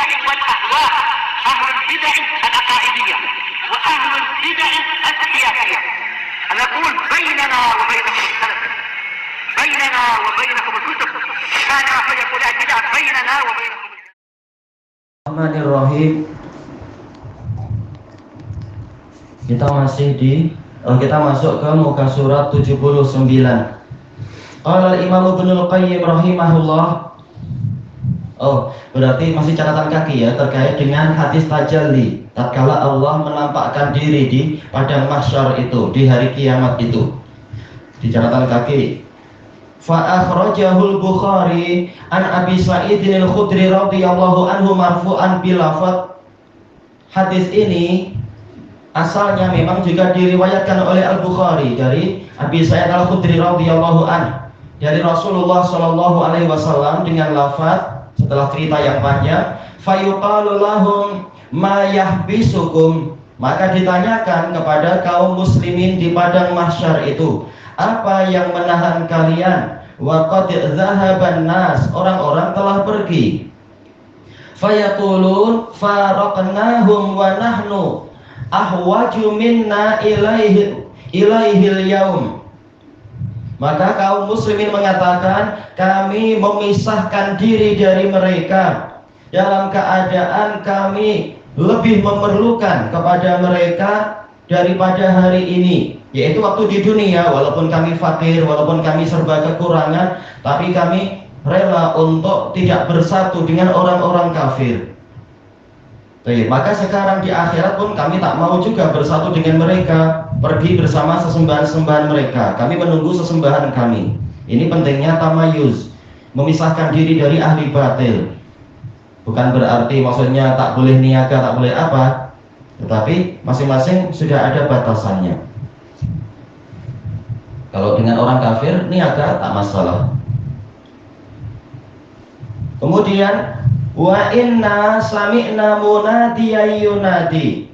البدع والأهواء، أهل البدع العقائدية وأهل البدع السياسية. نقول بيننا وبينكم السلف، بيننا وبينكم الكتب، كان فيقول البدع بيننا وبينكم. Bismillahirrahmanirrahim. Kita masuk ke muka surat 79. Qala al-Imam Ibnul Qayyim rahimahullah. Berarti masih catatan kaki ya terkait dengan hadis tajalli. Tatkala Allah menampakkan diri di padang mahsyar itu, di hari kiamat itu. Di catatan kaki. Fa akhrajahul Bukhari an Abi Sa'id al-Khudri radhiyallahu anhu marfu'an bil lafadz. Hadis ini asalnya memang juga diriwayatkan oleh Al-Bukhari dari Abi Sa'id al-Khudri radhiyallahu anhu dari Rasulullah sallallahu alaihi wasallam dengan lafaz setelah cerita yang panjang, fayuqalu lahum ma yahbisukum, maka ditanyakan kepada kaum muslimin di padang mahsyar itu, apa yang menahan kalian? Wa qad dhahaban nas, orang-orang telah pergi. Fayaqulun faraqnahum wa nahnu ahwaju minna ilaihil yaum. Maka kaum muslimin mengatakan, kami memisahkan diri dari mereka dalam keadaan kami lebih memerlukan kepada mereka daripada hari ini, yaitu waktu di dunia. Walaupun kami fakir, walaupun kami serba kekurangan, tapi kami rela untuk tidak bersatu dengan orang-orang kafir. Maka sekarang di akhirat pun kami tak mau juga bersatu dengan mereka, pergi bersama sesembahan-sesembahan mereka. Kami menunggu sesembahan kami. Ini pentingnya tamayuz, memisahkan diri dari ahli batil. Bukan berarti maksudnya tak boleh niaga, tak boleh apa, tetapi masing-masing sudah ada batasannya. Kalau dengan orang kafir niaga tak masalah. Kemudian wa inna sami'na munadiyan yunadi,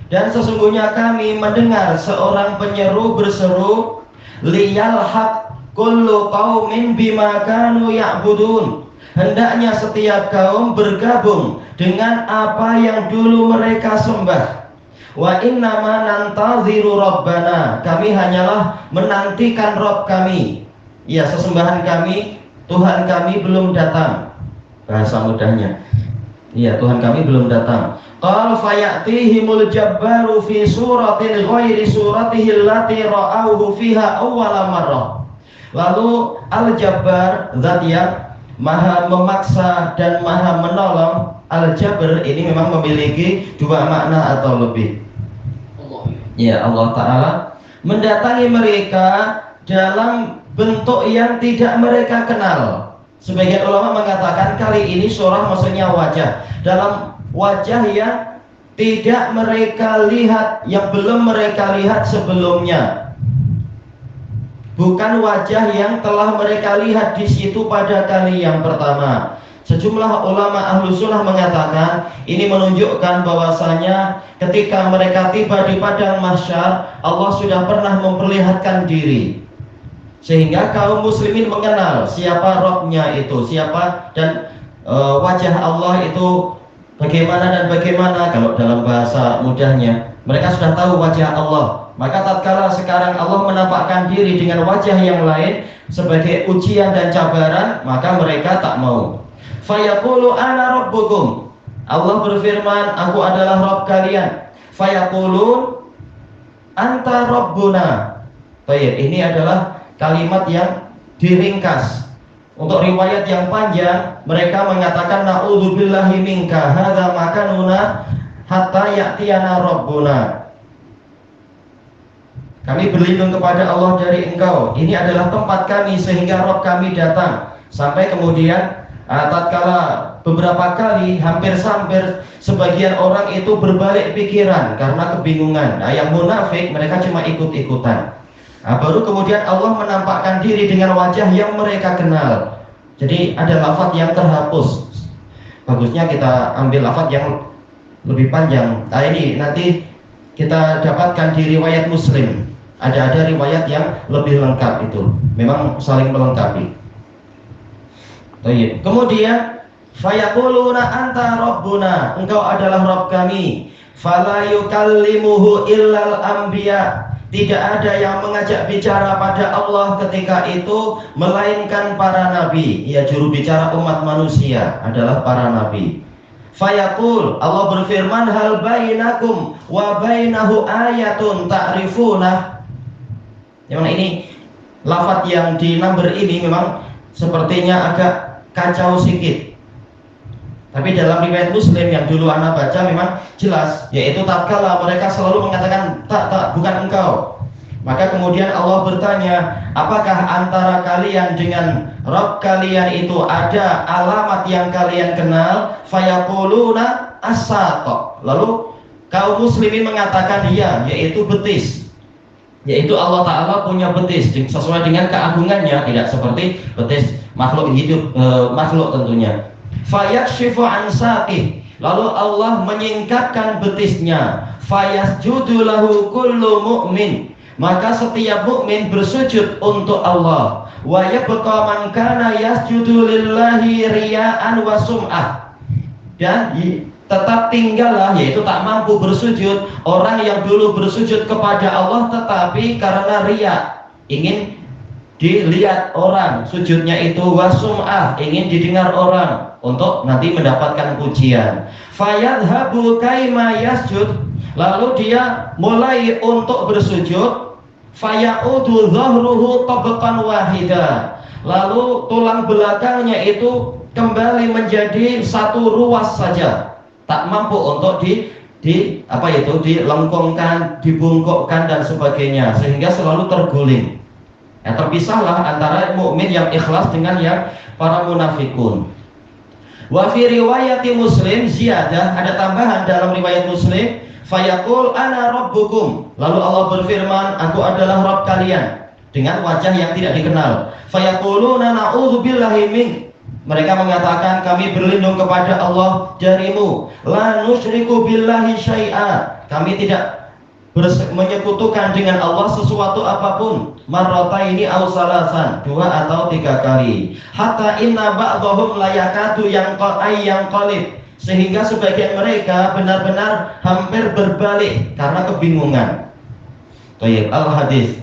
dan sesungguhnya kami mendengar seorang penyeru berseru, liyal haq kullu qaumin bima kanu ya'budun, hendaknya setiap kaum bergabung dengan apa yang dulu mereka sembah. Wa inna ma nantaziru rabbana, kami hanyalah menantikan Rabb kami. Ya, sesembahan kami, Tuhan kami belum datang. Bahasa mudahnya, iya, Tuhan kami belum datang. Qal fayatihimul jabbaru fi suratin ghairi suratihi allati ra'awhu fiha awwala marrah. Lalu Al-Jabbar, zat yang maha memaksa dan maha menolong. Al-Jabbar ini memang memiliki dua makna atau lebih. Ya, Allah Ta'ala mendatangi mereka dalam bentuk yang tidak mereka kenal. Sebagian ulama mengatakan kali ini surah maksudnya wajah, dalam wajah yang tidak mereka lihat, yang belum mereka lihat sebelumnya, bukan wajah yang telah mereka lihat di situ pada kali yang pertama. Sejumlah ulama ahlu sunnah mengatakan ini menunjukkan bahwasanya ketika mereka tiba di padang mahsyar, Allah sudah pernah memperlihatkan diri, sehingga kaum muslimin mengenal siapa Rabbnya itu, siapa dan wajah Allah itu bagaimana dan bagaimana. Kalau dalam bahasa mudahnya, mereka sudah tahu wajah Allah. Maka tatkala sekarang Allah menampakkan diri dengan wajah yang lain sebagai ujian dan cabaran, maka mereka tak mau. Fayaqulu ana rabbukum, Allah berfirman, aku adalah Rabb kalian. Fayaqulun anta rabbuna. Baik, ini adalah kalimat yang diringkas. Untuk riwayat yang panjang, mereka mengatakan na'udzubillahi minka hadza makanuna hatta ya'tiyana rabbuna. Kami berlindung kepada Allah dari engkau, ini adalah tempat kami sehingga Rabb kami datang. Sampai kemudian tatkala beberapa kali hampir sebagian orang itu berbalik pikiran karena kebingungan. Yang munafik mereka cuma ikut-ikutan. Baru kemudian Allah menampakkan diri dengan wajah yang mereka kenal. Jadi ada lafaz yang terhapus. Bagusnya kita ambil lafaz yang lebih panjang. Ini nanti kita dapatkan di riwayat Muslim. Ada riwayat yang lebih lengkap itu. Memang saling melengkapi. Kemudian Fayaquluna anta rabbuna, engkau adalah Rabb kami. Fala yukallimuhu illal anbiya, tidak ada yang mengajak bicara pada Allah ketika itu melainkan para nabi. Ya, juru bicara umat manusia adalah para nabi. Fayaqul, Allah berfirman, hal bainakum wa bainahu ayatun ta'rifuna. Memang ini lafaz yang di number ini memang sepertinya agak kacau sedikit. Tapi dalam riwayat Muslim yang dulu anak baca memang jelas, yaitu tatkala mereka selalu mengatakan tak bukan engkau. Maka kemudian Allah bertanya, apakah antara kalian dengan Rabb kalian itu ada alamat yang kalian kenal? Fayaquluna as-saq. Lalu kaum muslimin mengatakan iya, yaitu betis. Yaitu Allah Ta'ala punya betis sesuai dengan keagungannya, tidak seperti betis makhluk hidup, makhluk tentunya. Fayakshifu an saqih, lalu Allah menyingkapkan betisnya. Fayasjudu lahu kullu mu'min, maka setiap mukmin bersujud untuk Allah. Wa yabqa man kana yasjudu lillahi riya'an wa sum'ah, dan tetap tinggallah, yaitu tak mampu bersujud orang yang dulu bersujud kepada Allah tetapi karena riya, ingin dilihat orang sujudnya itu, wasum'ah, ingin didengar orang untuk nanti mendapatkan pujian. Fayadhabu kaima yasjud, lalu dia mulai untuk bersujud. Fayaudu dhahruhu tabqan wahida, lalu tulang belakangnya itu kembali menjadi satu ruas saja, tak mampu untuk dilengkungkan, dibungkukkan dan sebagainya, sehingga selalu terguling. Ya, terpisahlah antara mukmin yang ikhlas dengan yang para munafikun. Wa fi riwayati Muslim ziyadah, ada tambahan dalam riwayat Muslim, fayaqul ana rabbukum, lalu Allah berfirman, aku adalah Rabb kalian, dengan wajah yang tidak dikenal. Fayaquluna na'udzubillahi mink, mereka mengatakan kami berlindung kepada Allah darimu. La nusyriku billahi syai'a, kami tidak menyekutukan dengan Allah sesuatu apapun. Marrataini aw salasan, 2 atau 3 kali. Hatta inna ba'dahum la yakadu yang qalib, sehingga sebagian mereka benar-benar hampir berbalik karena kebingungan. Baik, al-hadis.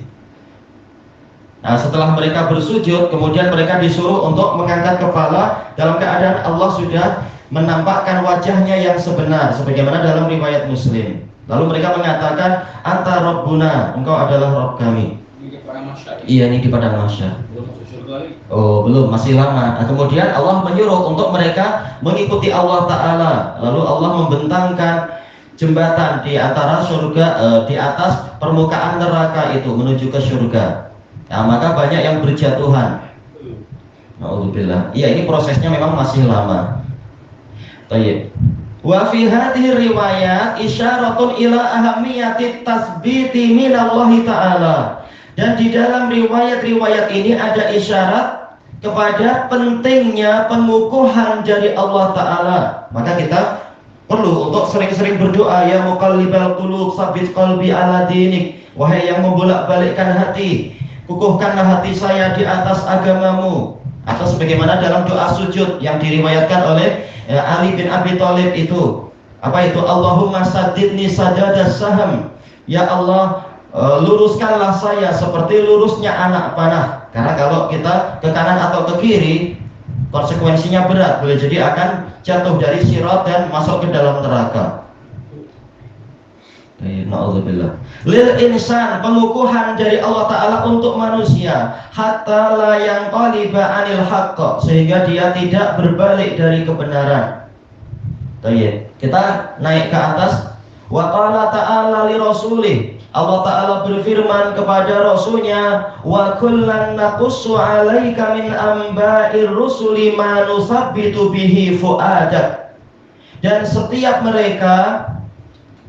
Nah, setelah mereka bersujud, kemudian mereka disuruh untuk mengangkat kepala dalam keadaan Allah sudah menampakkan wajahnya yang sebenar, sebagaimana dalam riwayat Muslim. Lalu mereka mengatakan, anta rabbuna, engkau adalah Rabb kami. Iya, ini di padang mahsyar. Oh, belum, masih lama. Nah, kemudian Allah menyuruh untuk mereka mengikuti Allah Ta'ala. Lalu Allah membentangkan jembatan di antara surga, di atas permukaan neraka itu menuju ke surga. Nah, maka banyak yang berjatuhan. Alhamdulillah. Iya, ini prosesnya memang masih lama. Baik. Wa fi hadhihi riwayat isyaratun ila ahamiyati tasbiti minallahi ta'ala. Dan di dalam riwayat-riwayat ini ada isyarat kepada pentingnya pengukuhan dari Allah Ta'ala. Maka kita perlu untuk sering-sering berdoa, ya muqallibal qulub tsabbit qalbi ala dinik, wahai yang membolak-balikkan hati, kukuhkanlah hati saya di atas agamamu. Atau sebagaimana dalam doa sujud yang diriwayatkan oleh Ali bin Abi Thalib itu, apa itu? Allahumma saddidni sadadas saham, ya Allah, luruskanlah saya seperti lurusnya anak panah. Karena kalau kita ke kanan atau ke kiri, konsekuensinya berat, boleh jadi akan jatuh dari sirat dan masuk ke dalam neraka. Na'udzubillah. Lil insan, pengukuhan dari Allah Ta'ala untuk manusia, hatta la yanqaliba anil haqq, sehingga dia tidak berbalik dari kebenaran. Baik, kita naik ke atas. Wa qala ta'ala li rasulih, Allah Ta'ala berfirman kepada Rasulnya, wa kullan naqussu 'alaika min amba'ir rusuli ma nusabbitu bihi fu'adak. Dan setiap mereka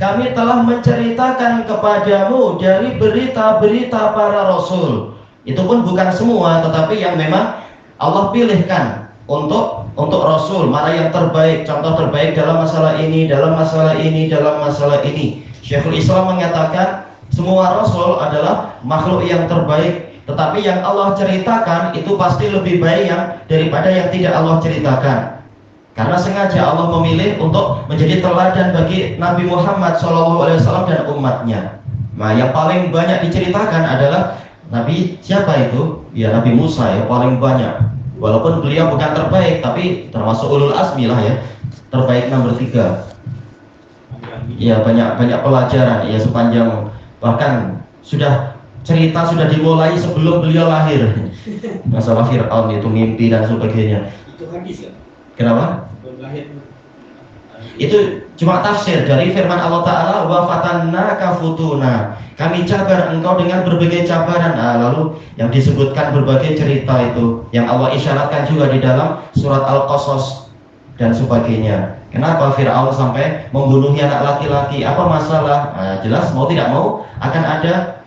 kami telah menceritakan kepadamu dari berita-berita para rasul. Itu pun bukan semua, tetapi yang memang Allah pilihkan untuk rasul, mana yang terbaik, contoh terbaik dalam masalah ini, dalam masalah ini, dalam masalah ini. Syekhul Islam mengatakan semua rasul adalah makhluk yang terbaik, tetapi yang Allah ceritakan itu pasti lebih baik daripada yang tidak Allah ceritakan. sengaja Allah memilih untuk menjadi teladan bagi Nabi Muhammad SAW dan umatnya. Nah, yang paling banyak diceritakan adalah Nabi siapa itu? Ya Nabi Musa ya, paling banyak. Walaupun beliau bukan terbaik, tapi termasuk ulul azmi lah ya. Terbaik nomor 3. Ya banyak pelajaran ya sepanjang, bahkan cerita sudah dimulai sebelum beliau lahir. Masalah Fir'aun itu mimpi dan sebagainya. Itu hadis ya? Kenapa? Lahir. Itu cuma tafsir dari firman Allah Ta'ala, wa fatannaka futuna, kami cabar engkau dengan berbagai cabaran. Lalu yang disebutkan berbagai cerita itu yang Allah isyaratkan juga di dalam surat Al-Qasas dan sebagainya. Kenapa Fir'aun sampai membunuh anak laki-laki, apa masalah? Jelas mau tidak mau akan ada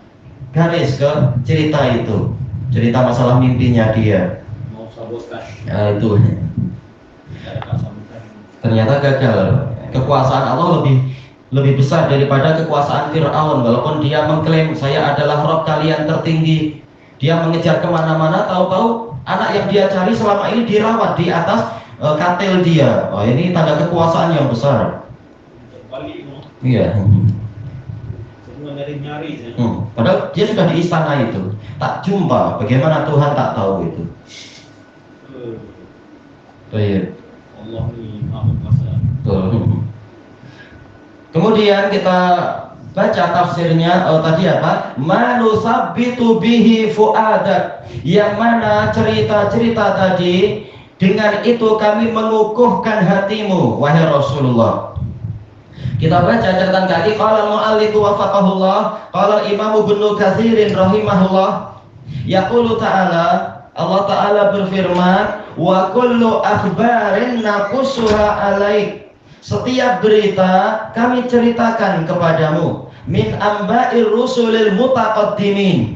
garis ke cerita itu, cerita masalah mimpinya dia. Mau sabotaj. Itu ternyata gagal. Kekuasaan Allah lebih besar daripada kekuasaan Fir'aun. Walaupun dia mengklaim saya adalah Rob kalian tertinggi, dia mengejar kemana-mana, tahu-tahu anak yang dia cari selama ini dirawat di atas katil dia. Ini tanda kekuasaan yang besar. Iya. Nyari. Padahal dia sudah di istana itu, tak jumpa. Bagaimana Tuhan tak tahu itu. Baik. Allah ini maha kuasa. Kemudian kita baca tafsirnya. Tadi apa? Manusabbitu bihi fuadak, yang mana cerita-cerita tadi dengan itu kami mengukuhkan hatimu wahai Rasulullah. Kita baca catatan kaki. Qala al-mu'allif wafaqahullah, qala Imam Ibnu Katsir rahimahullah, yaqulu ta'ala, Allah Ta'ala berfirman, wa kullu akhbarin naqussuha alaik, setiap berita kami ceritakan kepadamu, min amba'ir rusulil mutaqaddimin,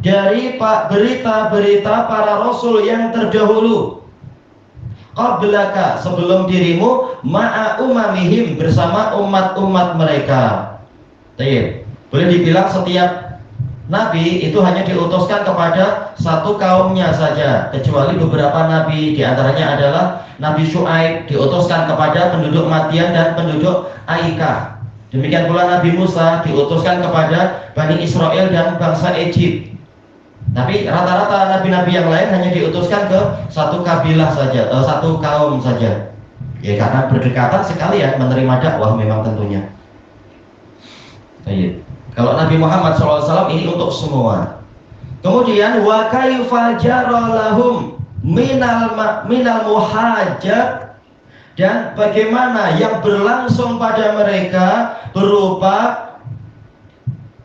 dari berita-berita para rasul yang terdahulu, qablaka, sebelum dirimu, ma'a umamihim, bersama umat-umat mereka. Boleh dibilang setiap nabi itu hanya diutuskan kepada satu kaumnya saja, kecuali beberapa nabi. Di antaranya adalah Nabi Syuaib, diutuskan kepada penduduk Madian dan penduduk Aikah. Demikian pula Nabi Musa diutuskan kepada Bani Israel dan bangsa Egypt. Tapi rata-rata nabi-nabi yang lain hanya diutuskan ke satu kabilah saja, satu kaum saja. Ya karena berdekatan sekali ya menerima dakwah memang tentunya. Baik. Kalau Nabi Muhammad SAW ini untuk semua. Kemudian wa kaifa jaralahum minal muhajjat, dan bagaimana yang berlangsung pada mereka berupa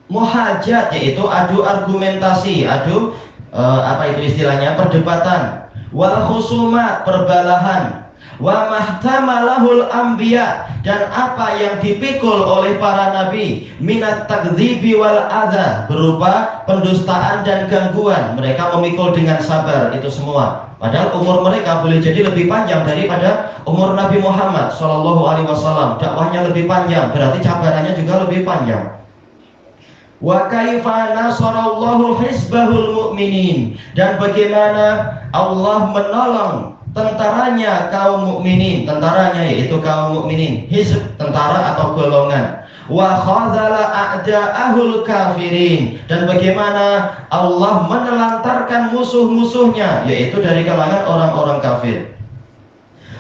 muhajat, yaitu adu argumentasi, apa itu istilahnya, perdebatan, wal khusumat, perbalahan, wa mahtamalahul anbiya, dan apa yang dipikul oleh para nabi, minat takdzibi wal adza, berupa pendustaan dan gangguan. Mereka memikul dengan sabar itu semua, padahal umur mereka boleh jadi lebih panjang daripada umur Nabi Muhammad SAW. Dakwahnya lebih panjang, berarti cabarannya juga lebih panjang. Wa kaifa nasarallahu hizbahul mu'minin, dan bagaimana Allah menolong tentaranya kaum mukminin, tentaranya yaitu kaum mukminin, hizb tentara atau golongan. Wa khadzala a'da'ahul kafirin, dan bagaimana Allah menelantarkan musuh-musuhnya, yaitu dari kalangan orang-orang kafir.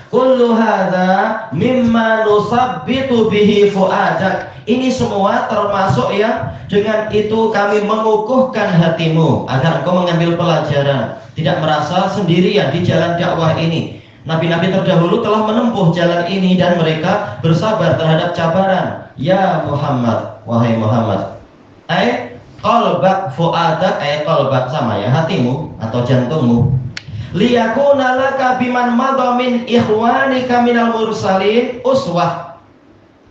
Kullu hadza mimma nusabbitu bihi fuadak, ini semua termasuk yang dengan itu kami mengukuhkan hatimu agar engkau mengambil pelajaran, tidak merasa sendirian di jalan dakwah ini. Nabi-nabi terdahulu telah menempuh jalan ini dan mereka bersabar terhadap cabaran. Ya Muhammad, wahai Muhammad, qalbak fuadak, qalbak sama ya, hatimu atau jantungmu, liyakuna laka biman madha min ikhwanika minal mursalin uswah.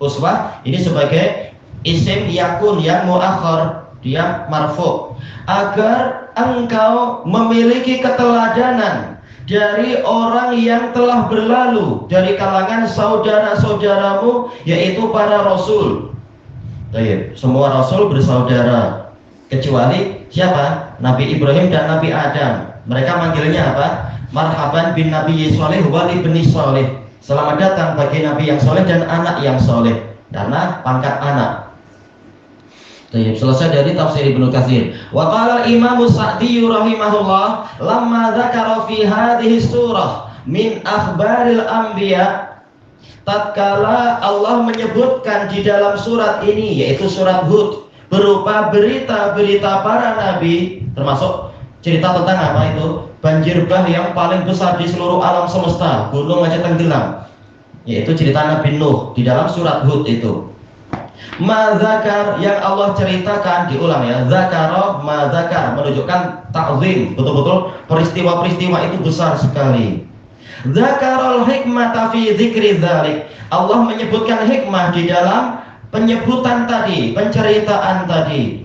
Uswah ini sebagai isim yakun yang muakhar, dia marfu, agar engkau memiliki keteladanan dari orang yang telah berlalu dari kalangan saudara-saudaramu, yaitu para rasul. Semua rasul bersaudara kecuali siapa? Nabi Ibrahim dan Nabi Adam. Mereka manggilnya apa? Marhaban bin Nabi Shalih wa ibni Shalih. Selamat datang bagi nabi yang soleh dan anak yang soleh, karena pangkat anak. Selesai dari tafsir Ibnu Katsir. Wa qala Imam Sa'di rahimahullah, lamma dzakara fi hadhihi surah min akhbaril anbiya, tatkala Allah menyebutkan di dalam surat ini, yaitu surat Hud, berupa berita-berita para nabi, termasuk cerita tentang apa itu? Banjir bah yang paling besar di seluruh alam semesta, gunung aja tenggelam, yaitu cerita Nabi Nuh di dalam surat Hud itu. Mazakar yang Allah ceritakan, diulang ya, zakaro mazakar, menunjukkan ta'zim, betul-betul peristiwa-peristiwa itu besar sekali. Zakarul hikmata fi dzikri dzalik, Allah menyebutkan hikmah di dalam penyebutan tadi, penceritaan tadi.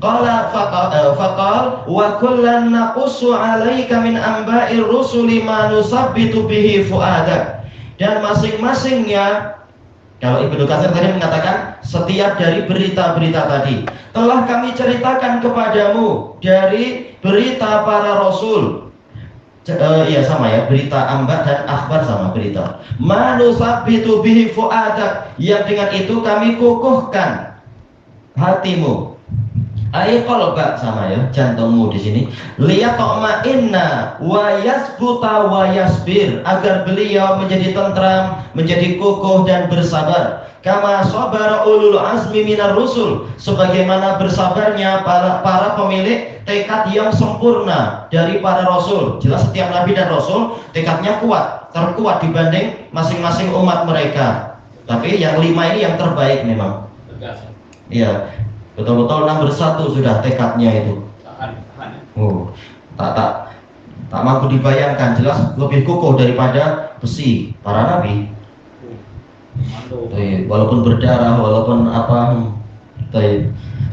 Qala faqal wa kullan naqussu 'alaika min amba'ir rusuli ma nusabbitu bihi fu'adak. Dan masing-masingnya, kalau Ibnu Katsir tadi mengatakan setiap dari berita-berita tadi telah kami ceritakan kepadamu dari berita para rasul. Ya sama ya, berita amba dan akhbar sama berita. Manusabitu bihi fuadak, yang dengan itu kami kukuhkan hatimu. Ai qalbak, sama ya, jantungmu di sini. Liyatma'inna wa yasbuta wa yasbir, agar beliau menjadi tentram, menjadi kokoh dan bersabar. Kama sabara ulul azmi minar rusul, sebagaimana bersabarnya para pemilik tekad yang sempurna dari para rasul. Jelas setiap nabi dan rasul tekadnya kuat, terkuat dibanding masing-masing umat mereka. Tapi yang 5 ini yang terbaik memang. Tegas. Iya. Betul-betul nomor 1 sudah tekadnya itu. Tahan. Oh, tak mampu dibayangkan, jelas lebih kokoh daripada besi para nabi. Walaupun berdarah, walaupun apa.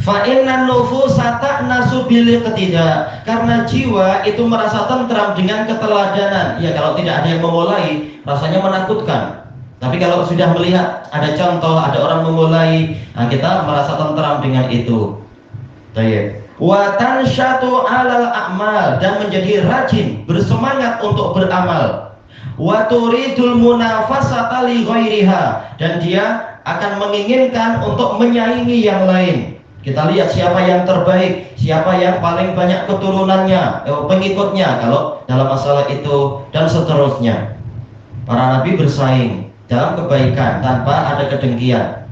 Fa innan nufusa ta'nasu bil iqtida, karena jiwa itu merasa tentram dengan keteladanan. Ya, kalau tidak ada yang memulai, rasanya menakutkan. Tapi kalau sudah melihat ada contoh, ada orang memulai, nah kita merasa tentram dengan itu. Wa tansyatu 'alal a'mal, dan menjadi rajin, bersemangat untuk beramal. Wa turidul munafasata li ghairiha, dan dia akan menginginkan untuk menyaingi yang lain. Kita lihat siapa yang terbaik, siapa yang paling banyak keturunannya, pengikutnya kalau dalam masalah itu, dan seterusnya. Para nabi bersaing dalam kebaikan tanpa ada kedengkian.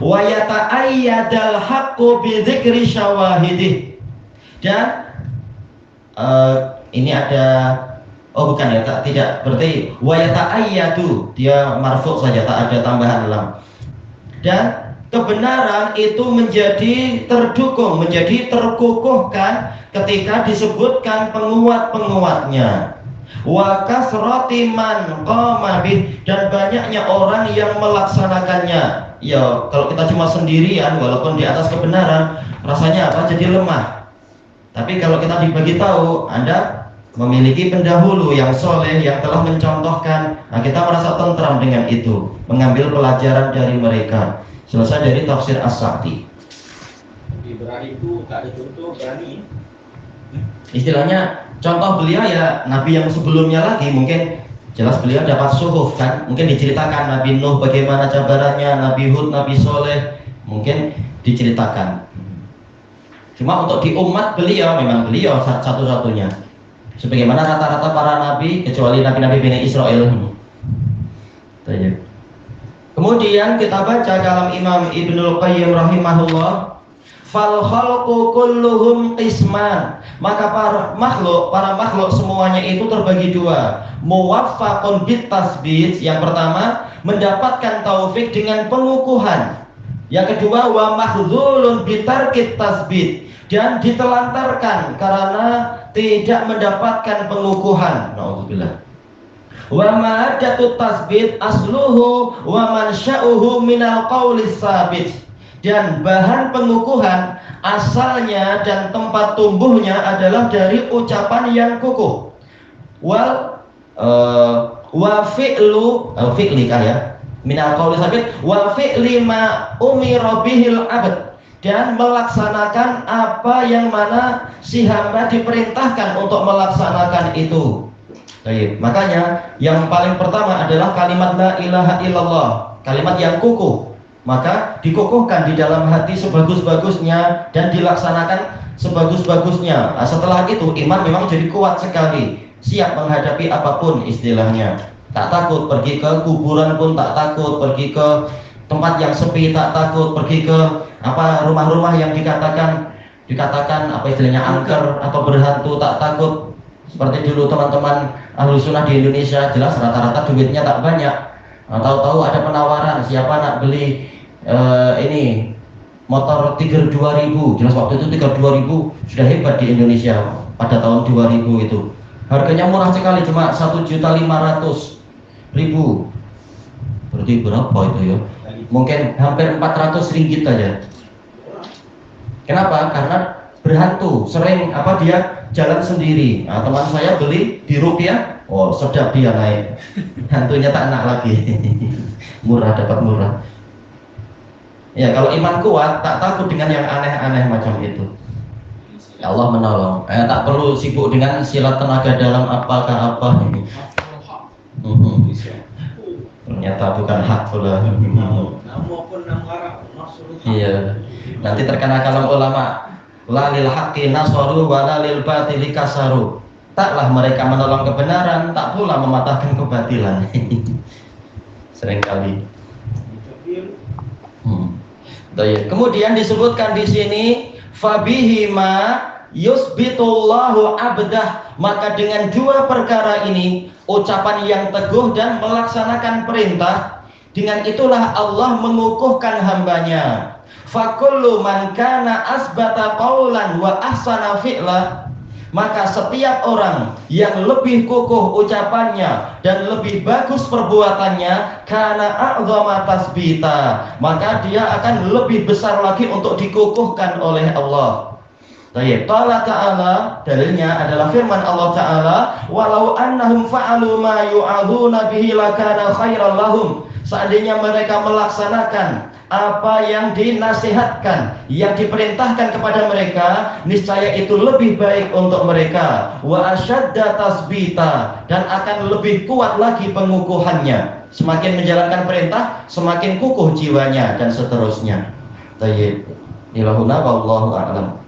Wa yata'ayyadal haqqu bi dzikri syawahidih, dan ini ada bukan ya, tidak, berarti wa yata'ayyadu, dia marfu saja, tak ada tambahan lam. Dan kebenaran itu menjadi terdukung, menjadi terkukuhkan ketika disebutkan penguat-penguatnya. Wa kasrati man qama bih, dan banyaknya orang yang melaksanakannya. Ya, kalau kita cuma sendirian walaupun di atas kebenaran, rasanya apa? Jadi lemah. Tapi kalau kita dibagi tahu, Anda memiliki pendahulu yang soleh yang telah mencontohkan, nah kita merasa tentram dengan itu, mengambil pelajaran dari mereka. Selesai dari tafsir As-Sa'di. Berani itu tak ada contoh, berani. Istilahnya contoh beliau ya nabi yang sebelumnya lagi, mungkin jelas beliau dapat suhuf kan, mungkin diceritakan Nabi Nuh bagaimana cabarannya, Nabi Hud, Nabi Soleh, mungkin diceritakan. Cuma untuk di umat beliau, memang beliau satu-satunya, sebagaimana rata-rata para nabi kecuali nabi-nabi Bani Israel. Kemudian kita baca kalam Imam Ibnul Qayyim rahimahullah, fal khalqu kulluhum qisman, maka para makhluk semuanya itu terbagi 2. Muwaffaqun bit tasbit, yang pertama mendapatkan taufik dengan pengukuhan. Yang kedua wa mahdzulun bitarkit tasbit, dan ditelantarkan karena tidak mendapatkan pengukuhan. Nauzubillah. Wa ma'adatut tasbit asluhu wa mansya'uhu minal qaulis sabit, dan bahan pengukuhan asalnya dan tempat tumbuhnya adalah dari ucapan yang kukuh. Wa fi'li kaya minal qauli sabit wa fi'li ma umira bihil abd, dan melaksanakan apa yang mana si hamba diperintahkan untuk melaksanakan itu. Baik, makanya yang paling pertama adalah kalimat la ilaha illallah, kalimat yang kukuh. Maka dikukuhkan di dalam hati sebagus-bagusnya dan dilaksanakan sebagus-bagusnya. Nah, setelah itu iman memang jadi kuat sekali, siap menghadapi apapun istilahnya. Tak takut pergi ke kuburan pun tak takut, pergi ke tempat yang sepi tak takut, pergi ke rumah-rumah yang dikatakan apa istilahnya angker atau berhantu tak takut. Seperti dulu teman-teman ahlu sunnah di Indonesia, jelas rata-rata duitnya tak banyak. Nah, tahu-tahu ada penawaran siapa nak beli ini motor Tiger 2000. Jelas waktu itu Tiger 2000 sudah hebat di Indonesia pada tahun 2000 itu. Harganya murah sekali, cuma 1.500.000. Berarti berapa itu ya? Mungkin hampir 400 ringgit aja. Kenapa? Karena berhantu, sering dia jalan sendiri. Nah, teman saya beli di rupiah, oh sedap dia naik. Hantunya tak enak lagi. Murah dapat murah. Ya, kalau iman kuat tak takut dengan yang aneh-aneh macam itu. Ya Allah menolong. Tak perlu sibuk dengan silat tenaga dalam apakah apa. Ternyata bukan hak pula. Iya. Nanti terkena kalam ulama, la lil haqqi nasaru wa la lil batili kasaru. Taklah mereka menolong kebenaran, tak pula mematahkan kebatilan. Seringkali. Kemudian disebutkan di sini fabihima yusbitullahu abdah, maka dengan dua perkara ini, ucapan yang teguh dan melaksanakan perintah, dengan itulah Allah mengukuhkan hambanya. Fakullu man kana asbata qawlan wa ahsana fi'la, maka setiap orang yang lebih kukuh ucapannya dan lebih bagus perbuatannya, kana a'zama tasbita, maka dia akan lebih besar lagi untuk dikukuhkan oleh Allah. Baik, qala ta'ala, dalilnya adalah firman Allah Ta'ala, walau annahum fa'alu ma yu'aduna bihi lakana khairan lahum, seandainya mereka melaksanakan apa yang dinasihatkan, yang diperintahkan kepada mereka, niscaya itu lebih baik untuk mereka. Wa asyadda tasbita, dan akan lebih kuat lagi pengukuhannya. Semakin menjalankan perintah, semakin kukuh jiwanya, dan seterusnya. Tayyib. Ilahuna wallahu a'lam.